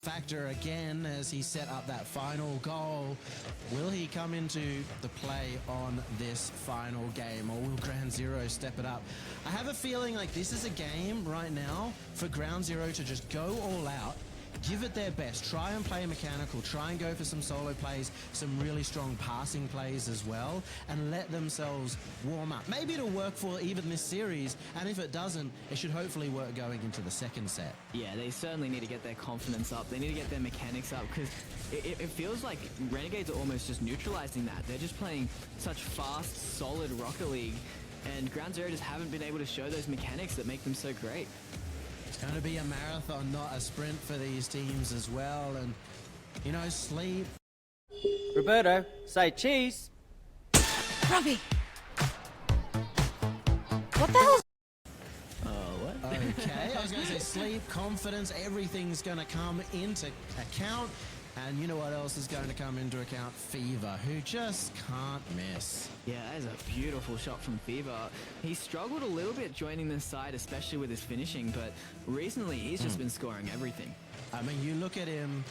factor again as he set up that final goal. Will he come into the play on this final game, or will Ground Zero step it up? I have a feeling like this is a game right now for Ground Zero to just go all out, give it their best, try and play mechanical, try and go for some solo plays, some really strong passing plays as well, and let themselves warm up. Maybe it'll work for even this series, and if it doesn't, it should hopefully work going into the second set. Yeah, they certainly need to get their confidence up. They need to get their mechanics up, because it feels like Renegades are almost just neutralizing that. They're just playing such fast, solid Rocket League, and Ground Zero just haven't been able to show those mechanics that make them so great. It's going to be a marathon, not a sprint for these teams as well. And, you know, sleep. Roberto, say cheese. Robbie! What the hell? What? Okay, I was going to say sleep, confidence, everything's going to come into account. And you know what else is going to come into account? Fever, who just can't miss. Yeah, that is a beautiful shot from Fever. He struggled a little bit joining this side, especially with his finishing, but recently he's just been scoring everything. I mean, you look at him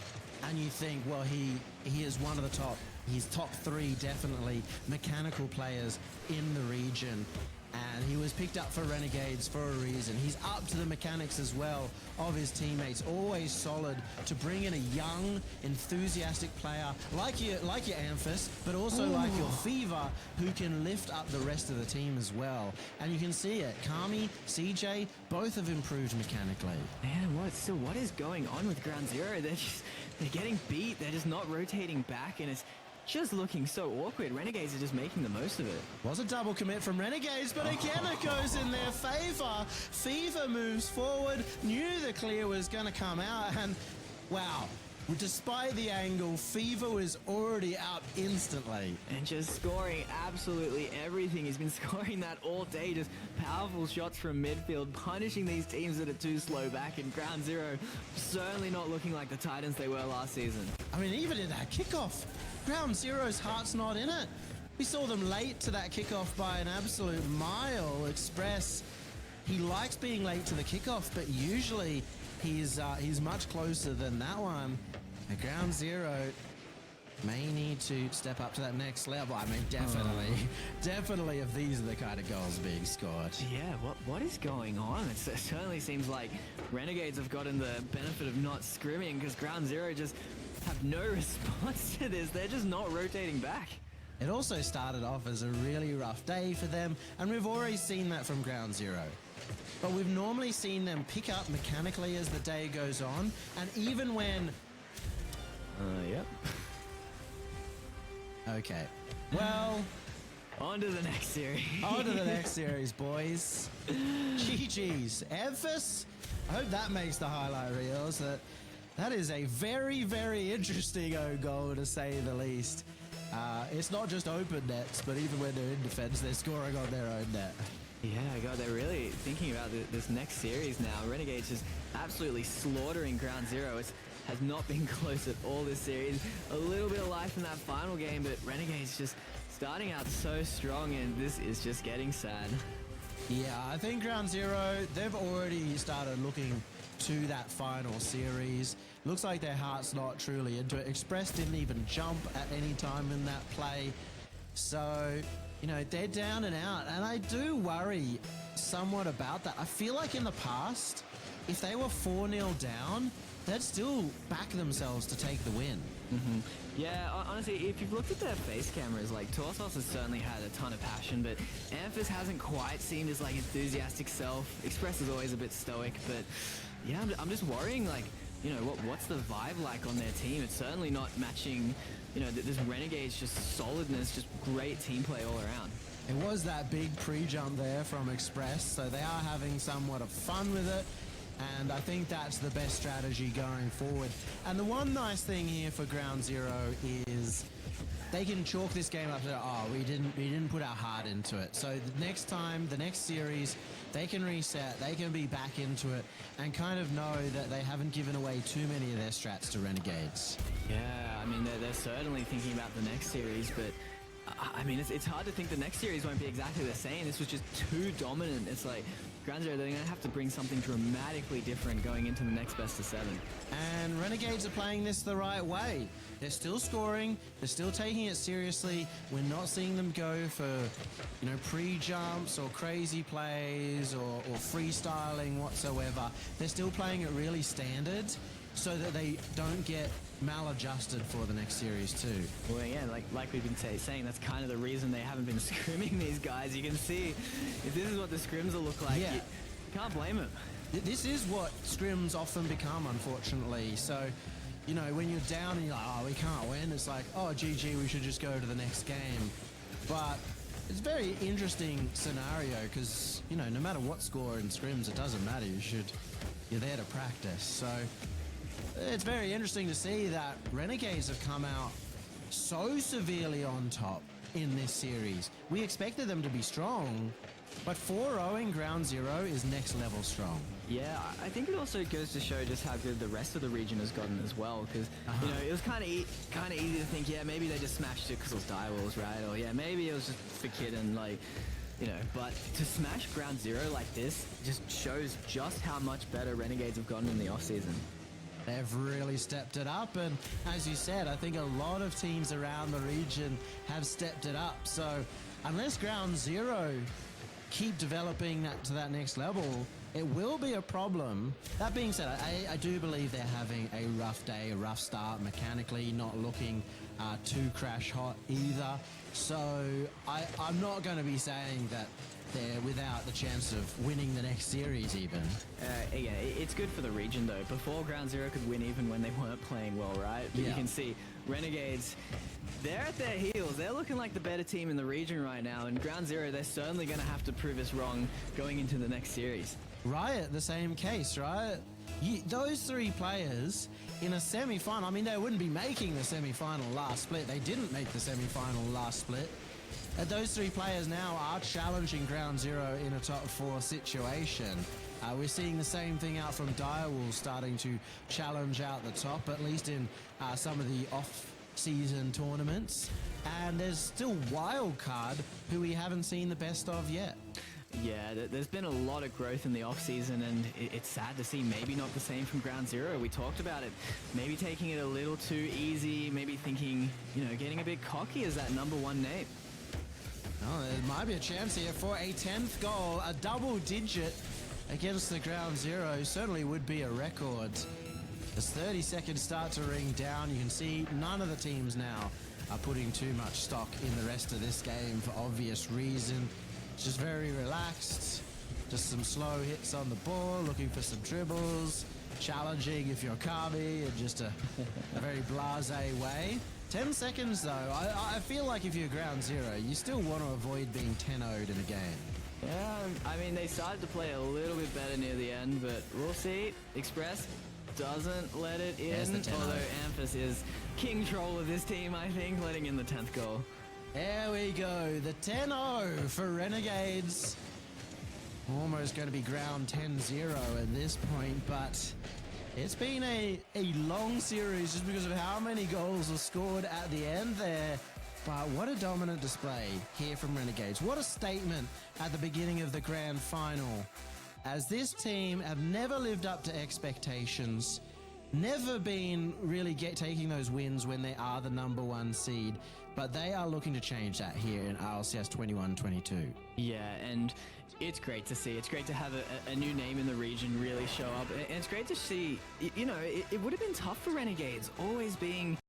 and you think, well, he is one of the top. He's top 3 definitely mechanical players in the region. And he was picked up for Renegades for a reason. He's up to the mechanics as well of his teammates. Always solid to bring in a young, enthusiastic player like your Amphis, but also like your Fever, who can lift up the rest of the team as well. And you can see it. Kami, CJ, both have improved mechanically. Man, what is going on with Ground Zero? They're getting beat. They're just not rotating back, and it's just looking so awkward. Renegades are just making the most of it. Was a double commit from Renegades, but again it goes in their favor. Fever moves forward, knew the clear was going to come out, and wow, despite the angle, Fever was already up instantly. And just scoring absolutely everything. He's been scoring that all day, just powerful shots from midfield, punishing these teams that are too slow back, and Ground Zero certainly not looking like the Titans they were last season. I mean, even in that kickoff, Ground Zero's heart's not in it. We saw them late to that kickoff by an absolute mile. Express, he likes being late to the kickoff, but usually he's much closer than that one. And Ground Zero may need to step up to that next level. I mean, definitely if these are the kind of goals being scored. Yeah, what is going on? It certainly seems like Renegades have gotten the benefit of not scrimming, because Ground Zero just have no response to this. They're just not rotating back. It also started off as a really rough day for them, and we've already seen that from Ground Zero. But we've normally seen them pick up mechanically as the day goes on, and even when... Yep. Okay. Well... On to the next series. On to the next series, boys. GG's. Amphis, I hope that makes the highlight reels. That is a very, very interesting own goal, to say the least. It's not just open nets, but even when they're in defense, they're scoring on their own net. Yeah, God, they're really thinking about this next series now. Renegades just absolutely slaughtering Ground Zero. It has not been close at all this series. A little bit of life in that final game, but Renegades just starting out so strong, and this is just getting sad. Yeah, I think Ground Zero, they've already started looking to that final series. Looks like their heart's not truly into it. Express didn't even jump at any time in that play. So, you know, they're down and out. And I do worry somewhat about that. I feel like in the past, if they were 4-0 down, they'd still back themselves to take the win. Yeah, honestly, if you've looked at their face cameras, like, Torsos has certainly had a ton of passion, but Amphis hasn't quite seemed his, like, enthusiastic self. Express is always a bit stoic, but yeah, I'm just worrying, like, you know, what's the vibe like on their team? It's certainly not matching, you know, this Renegades just solidness, just great team play all around. It was that big pre-jump there from Express, so they are having somewhat of fun with it. And I think that's the best strategy going forward. And the one nice thing here for Ground Zero is they can chalk this game up to, oh, we didn't put our heart into it. So the next time, the next series, they can reset, they can be back into it, and kind of know that they haven't given away too many of their strats to Renegades. Yeah, I mean, they're certainly thinking about the next series, but I mean, it's hard to think the next series won't be exactly the same. This was just too dominant. It's like Ground Zero, they're going to have to bring something dramatically different going into the next best of 7. And Renegades are playing this the right way. They're still scoring. They're still taking it seriously. We're not seeing them go for, pre-jumps or crazy plays or freestyling whatsoever. They're still playing it really standard so that they don't get maladjusted for the next series too. Well, yeah, like we've been saying, that's kind of the reason they haven't been scrimming these guys. You can see if this is what the scrims will look like, Yeah. you can't blame them. This is what scrims often become, unfortunately. So, when you're down and you're like, oh, we can't win, it's like, oh, GG, we should just go to the next game. But it's a very interesting scenario because, no matter what score in scrims, it doesn't matter. You're there to practice. So it's very interesting to see that Renegades have come out so severely on top in this series. We expected them to be strong, but 4-0 in Ground Zero is next level strong. Yeah, I think it also goes to show just how good the rest of the region has gotten as well. Because it was kind of easy to think, yeah, maybe they just smashed it because it was direwolves, right? Or yeah, maybe it was just for kidding, But to smash Ground Zero like this just shows just how much better Renegades have gotten in the off season. They've really stepped it up, and as you said, I think a lot of teams around the region have stepped it up. So unless Ground Zero keep developing that to that next level, it will be a problem. That being said, I do believe they're having a rough day, a rough start mechanically, not looking too crash hot either. So I'm not going to be saying that they're without the chance of winning the next series even. Yeah, it's good for the region though. Before Ground Zero could win even when they weren't playing well, right? But you can see Renegades, they're at their heels. They're looking like the better team in the region right now. And Ground Zero, they're certainly going to have to prove us wrong going into the next series. Riot, the same case, right? Those three players in a semi-final, I mean, they wouldn't be making the semi-final last split. They didn't make the semi-final last split. Those three players now are challenging Ground Zero in a top 4 situation. We're seeing the same thing out from Direwolves starting to challenge out the top, at least in some of the off-season tournaments. And there's still Wildcard, who we haven't seen the best of yet. Yeah, there's been a lot of growth in the off-season, and it's sad to see maybe not the same from Ground Zero. We talked about it, maybe taking it a little too easy, maybe thinking, getting a bit cocky as that #1 name. Oh, there might be a chance here for a 10th goal, a double digit against the Ground Zero. Certainly would be a record. As 30 seconds start to ring down, you can see none of the teams now are putting too much stock in the rest of this game for obvious reason. It's just very relaxed, just some slow hits on the ball, looking for some dribbles, challenging if you're Kabi in just a very blasé way. 10 seconds though, I feel like if you're Ground Zero, you still want to avoid being 10-0'd in a game. Yeah, I mean, they started to play a little bit better near the end, but we'll see. Express doesn't let it in, although Amphis is king troll of this team, I think, letting in the 10th goal. There we go, the 10-0 for Renegades. Almost going to be ground 10-0 at this point, but it's been a long series just because of how many goals were scored at the end there. But what a dominant display here from Renegades. What a statement at the beginning of the grand final, as this team have never lived up to expectations, never been really taking those wins when they are the #1 seed, but they are looking to change that here in RLCS 21-22. Yeah, and it's great to see. It's great to have a new name in the region really show up. And it's great to see, it would have been tough for Renegades, always been